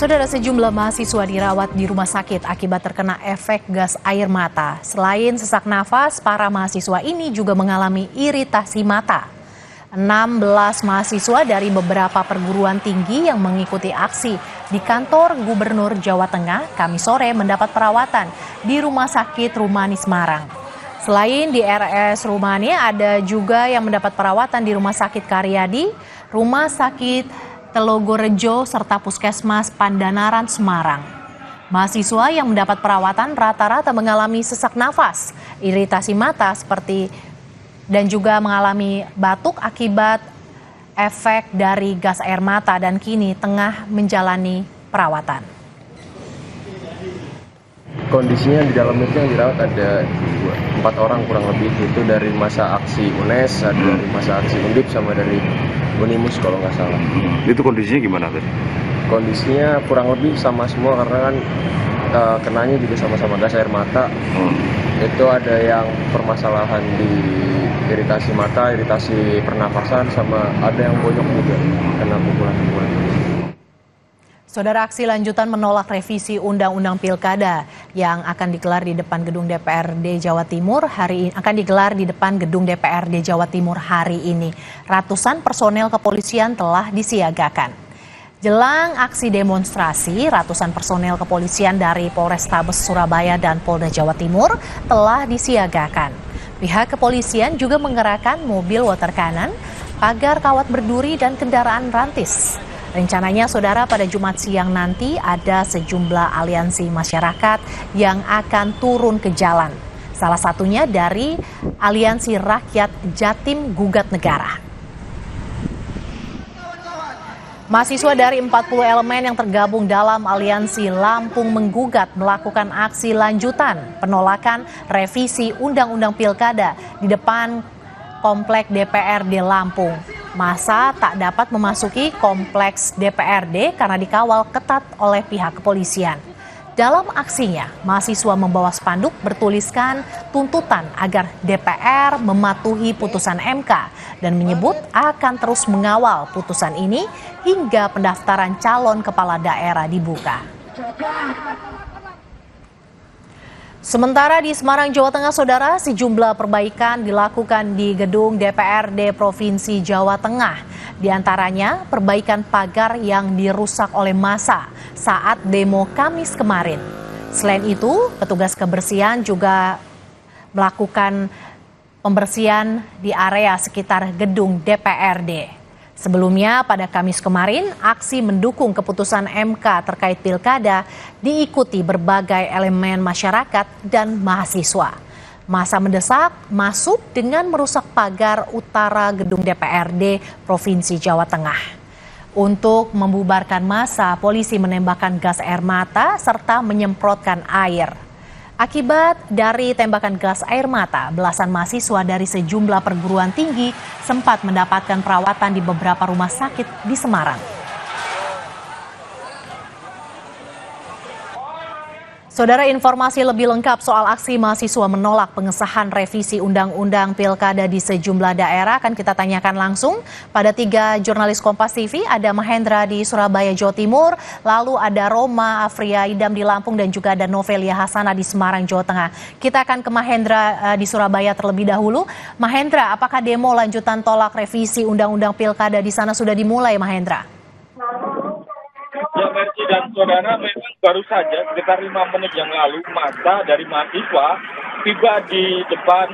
Saudara, sejumlah mahasiswa dirawat di rumah sakit akibat terkena efek gas air mata. Selain sesak nafas, para mahasiswa ini juga mengalami iritasi mata. 16 mahasiswa dari beberapa perguruan tinggi yang mengikuti aksi di kantor Gubernur Jawa Tengah Kamis sore mendapat perawatan di Rumah Sakit Rumani Semarang. Selain di RS Rumani, ada juga yang mendapat perawatan di Rumah Sakit Karyadi, Rumah Sakit Telogorejo, serta Puskesmas Pandanaran Semarang. Mahasiswa yang mendapat perawatan rata-rata mengalami sesak nafas, iritasi mata dan juga mengalami batuk akibat efek dari gas air mata dan kini tengah menjalani perawatan. Kondisinya di dalam itu yang dirawat ada 4 orang kurang lebih, itu dari masa aksi UNES, ada dari masa aksi Undip, sama dari Unimus kalau nggak salah. Itu kondisinya gimana tadi? Kondisinya kurang lebih sama semua karena kan kenanya juga sama-sama gas air mata. Itu ada yang permasalahan di iritasi mata, iritasi pernapasan, sama ada yang bonyok juga kena pukulan-pukulan. Saudara, aksi lanjutan menolak revisi Undang-Undang Pilkada yang akan digelar di depan gedung DPRD Jawa Timur hari ini. Ratusan personel kepolisian telah disiagakan. Jelang aksi demonstrasi, ratusan personel kepolisian dari Polrestabes Surabaya dan Polda Jawa Timur telah disiagakan. Pihak kepolisian juga mengerahkan mobil water cannon, pagar kawat berduri, dan kendaraan rantis. Rencananya, saudara, pada Jumat siang nanti ada sejumlah aliansi masyarakat yang akan turun ke jalan. Salah satunya dari Aliansi Rakyat Jatim Gugat Negara. Mahasiswa dari 40 elemen yang tergabung dalam Aliansi Lampung Menggugat melakukan aksi lanjutan penolakan revisi Undang-Undang Pilkada di depan Komplek DPRD Lampung. Massa tak dapat memasuki kompleks DPRD karena dikawal ketat oleh pihak kepolisian. Dalam aksinya, mahasiswa membawa spanduk bertuliskan tuntutan agar DPR mematuhi putusan MK dan menyebut akan terus mengawal putusan ini hingga pendaftaran calon kepala daerah dibuka. Sementara di Semarang, Jawa Tengah, saudara, sejumlah perbaikan dilakukan di gedung DPRD Provinsi Jawa Tengah. Di antaranya perbaikan pagar yang dirusak oleh massa saat demo Kamis kemarin. Selain itu, petugas kebersihan juga melakukan pembersihan di area sekitar gedung DPRD. Sebelumnya, pada Kamis kemarin, aksi mendukung keputusan MK terkait pilkada diikuti berbagai elemen masyarakat dan mahasiswa. Massa mendesak masuk dengan merusak pagar utara gedung DPRD Provinsi Jawa Tengah. Untuk membubarkan massa, polisi menembakkan gas air mata serta menyemprotkan air. Akibat dari tembakan gas air mata, belasan mahasiswa dari sejumlah perguruan tinggi sempat mendapatkan perawatan di beberapa rumah sakit di Semarang. Saudara, informasi lebih lengkap soal aksi mahasiswa menolak pengesahan revisi Undang-Undang Pilkada di sejumlah daerah akan kita tanyakan langsung pada 3 jurnalis Kompas TV. Ada Mahendra di Surabaya, Jawa Timur, lalu ada Roma Afria Idam di Lampung, dan juga ada Novelia Hasana di Semarang, Jawa Tengah. Kita akan ke Mahendra di Surabaya terlebih dahulu. Mahendra, apakah demo lanjutan tolak revisi Undang-Undang Pilkada di sana sudah dimulai, Mahendra? Ya, Mercy dan saudara, memang baru saja sekitar 5 menit yang lalu massa dari mahasiswa tiba di depan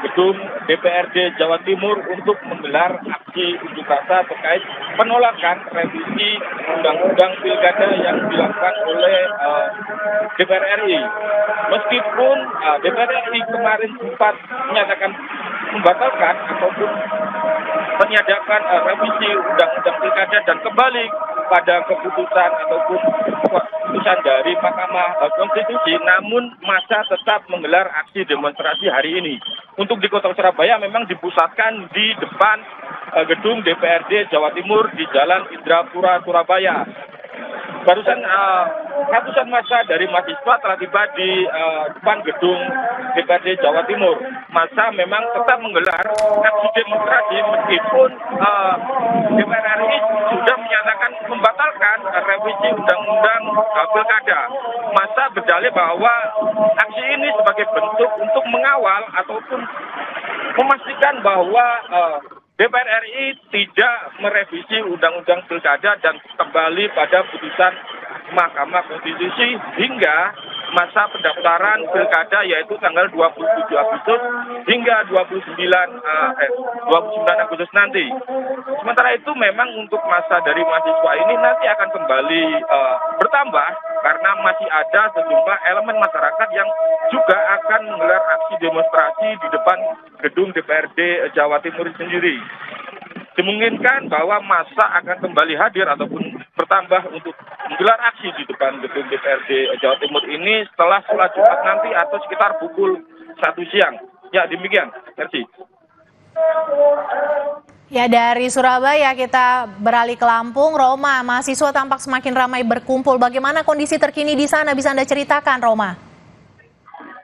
gedung DPRD Jawa Timur untuk menggelar aksi unjuk rasa terkait penolakan revisi Undang-Undang Pilkada yang dilakukan oleh DPR RI. Meskipun DPR RI kemarin sempat menyatakan membatalkan ataupun meniadakan revisi Undang-Undang Pilkada dan kembali pada keputusan ataupun keputusan dari Mahkamah Konstitusi, namun massa tetap menggelar aksi demonstrasi hari ini. Untuk di Kota Surabaya memang dipusatkan di depan gedung DPRD Jawa Timur di Jalan Indrapura, Surabaya. barusan ratusan massa dari mahasiswa telah tiba di depan gedung DPRD Jawa Timur. Massa memang tetap menggelar aksi demonstrasi meskipun DPR RI sudah menyatakan membatalkan revisi undang-undang pilkada. Massa berdalih bahwa aksi ini sebagai bentuk untuk mengawal ataupun memastikan bahwa DPR RI tidak merevisi undang-undang pilkada dan kembali pada putusan Mahkamah Konstitusi hingga masa pendaftaran pilkada yaitu tanggal 27 Agustus hingga 29 Agustus nanti. Sementara itu memang untuk masa dari mahasiswa ini nanti akan kembali bertambah karena masih ada sejumlah elemen masyarakat yang juga akan menggelar aksi demonstrasi di depan gedung DPRD Jawa Timur sendiri. Dimungkinkan bahwa massa akan kembali hadir ataupun bertambah untuk menggelar aksi di depan gedung DPRD Jawa Timur ini setelah sholat Jumat nanti atau sekitar pukul 1 siang. Ya, demikian. Merci. Ya, dari Surabaya kita beralih ke Lampung. Roma, mahasiswa tampak semakin ramai berkumpul. Bagaimana kondisi terkini di sana? Bisa Anda ceritakan, Roma?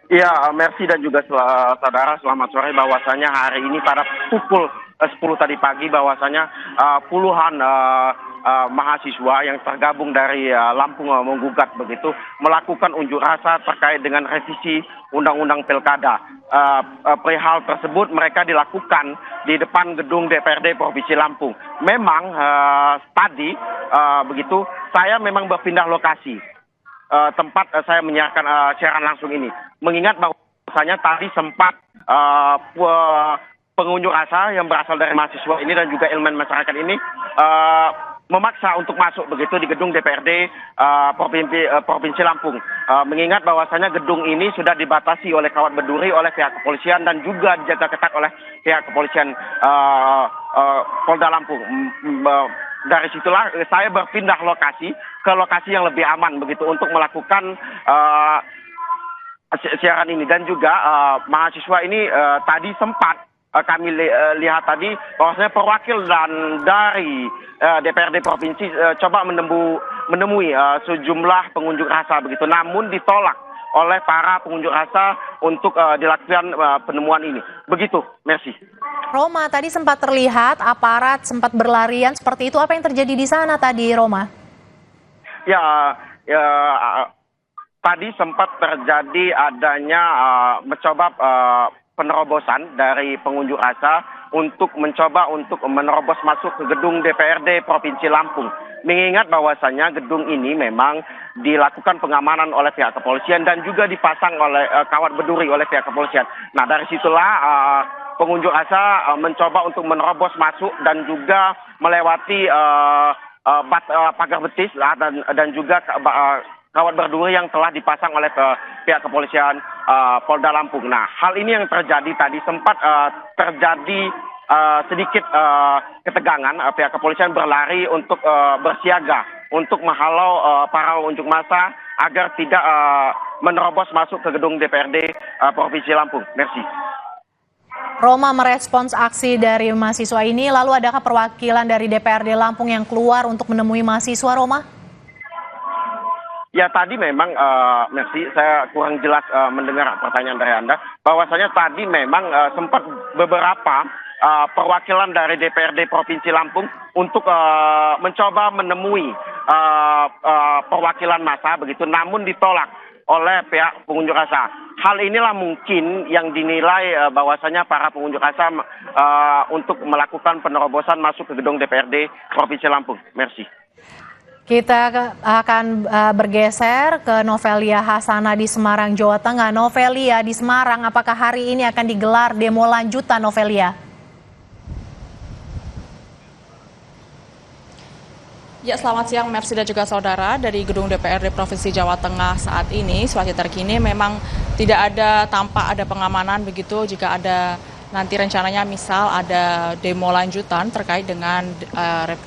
Ya, Mercy dan juga saudara, selamat sore. Bahwasanya hari ini pada pukul 10 tadi pagi bahwasanya puluhan mahasiswa yang tergabung dari Lampung menggugat begitu melakukan unjuk rasa terkait dengan revisi undang-undang pilkada. Perihal tersebut mereka dilakukan di depan gedung DPRD Provinsi Lampung. Memang tadi begitu saya memang berpindah lokasi tempat saya menyiarkan siaran langsung ini. Mengingat bahwasanya tadi sempat pengunjuk rasa yang berasal dari mahasiswa ini dan juga elemen masyarakat ini memaksa untuk masuk begitu di gedung DPRD Provinsi Lampung. Mengingat bahwasanya gedung ini sudah dibatasi oleh kawat berduri oleh pihak kepolisian dan juga dijaga ketat oleh pihak kepolisian Polda Lampung. Dari situlah saya berpindah lokasi ke lokasi yang lebih aman begitu untuk melakukan siaran ini. Dan juga mahasiswa ini tadi sempat kami lihat tadi bahwasanya perwakil dari DPRD provinsi coba menemui sejumlah pengunjuk rasa begitu, namun ditolak oleh para pengunjuk rasa untuk dilakukan penemuan ini. Begitu, Mercy. Roma, tadi sempat terlihat aparat sempat berlarian seperti itu. Apa yang terjadi di sana tadi, Roma? Ya, tadi sempat terjadi adanya mencoba penerobosan dari pengunjuk rasa untuk mencoba untuk menerobos masuk ke gedung DPRD Provinsi Lampung. Mengingat bahwasanya gedung ini memang dilakukan pengamanan oleh pihak kepolisian dan juga dipasang oleh kawat berduri oleh pihak kepolisian. Nah, dari situlah pengunjuk rasa mencoba untuk menerobos masuk dan juga melewati pagar betis dan juga kawat berduri yang telah dipasang oleh pihak kepolisian Polda Lampung. Nah, hal ini yang terjadi tadi sempat terjadi sedikit ketegangan. Pihak kepolisian berlari untuk bersiaga untuk menghalau para unjuk massa agar tidak menerobos masuk ke gedung DPRD Provinsi Lampung. Merci. Roma merespons aksi dari mahasiswa ini, lalu adakah perwakilan dari DPRD Lampung yang keluar untuk menemui mahasiswa, Roma? Ya, tadi memang, Mercy, saya kurang jelas mendengar pertanyaan dari Anda, bahwasanya tadi memang sempat beberapa perwakilan dari DPRD Provinsi Lampung untuk mencoba menemui perwakilan massa begitu, namun ditolak oleh pihak pengunjuk rasa. Hal inilah mungkin yang dinilai bahwasanya para pengunjuk rasa untuk melakukan penerobosan masuk ke gedung DPRD Provinsi Lampung. Merci. Kita akan bergeser ke Novelia Hasana di Semarang, Jawa Tengah. Novelia, di Semarang, apakah hari ini akan digelar demo lanjutan, Novelia? Ya, selamat siang Mercy dan juga saudara. Dari gedung DPRD Provinsi Jawa Tengah saat ini, situasi terkini memang tidak tampak ada pengamanan begitu. Jika ada nanti rencananya misal ada demo lanjutan terkait dengan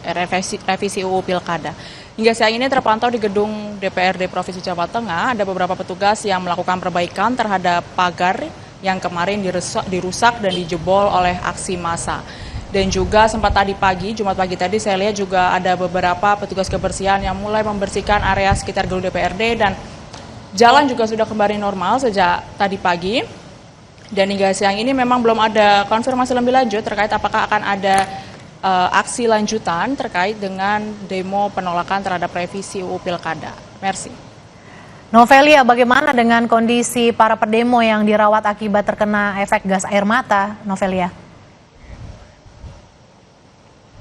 revisi UU Pilkada. Hingga siang ini terpantau di gedung DPRD Provinsi Jawa Tengah ada beberapa petugas yang melakukan perbaikan terhadap pagar yang kemarin dirusak dan dijebol oleh aksi massa. Dan juga sempat tadi pagi, Jumat pagi tadi saya lihat juga ada beberapa petugas kebersihan yang mulai membersihkan area sekitar gedung DPRD dan jalan juga sudah kembali normal sejak tadi pagi. Dan hingga siang ini memang belum ada konfirmasi lebih lanjut terkait apakah akan ada aksi lanjutan terkait dengan demo penolakan terhadap revisi UU Pilkada. Mercy. Novelia, bagaimana dengan kondisi para pendemo yang dirawat akibat terkena efek gas air mata, Novelia?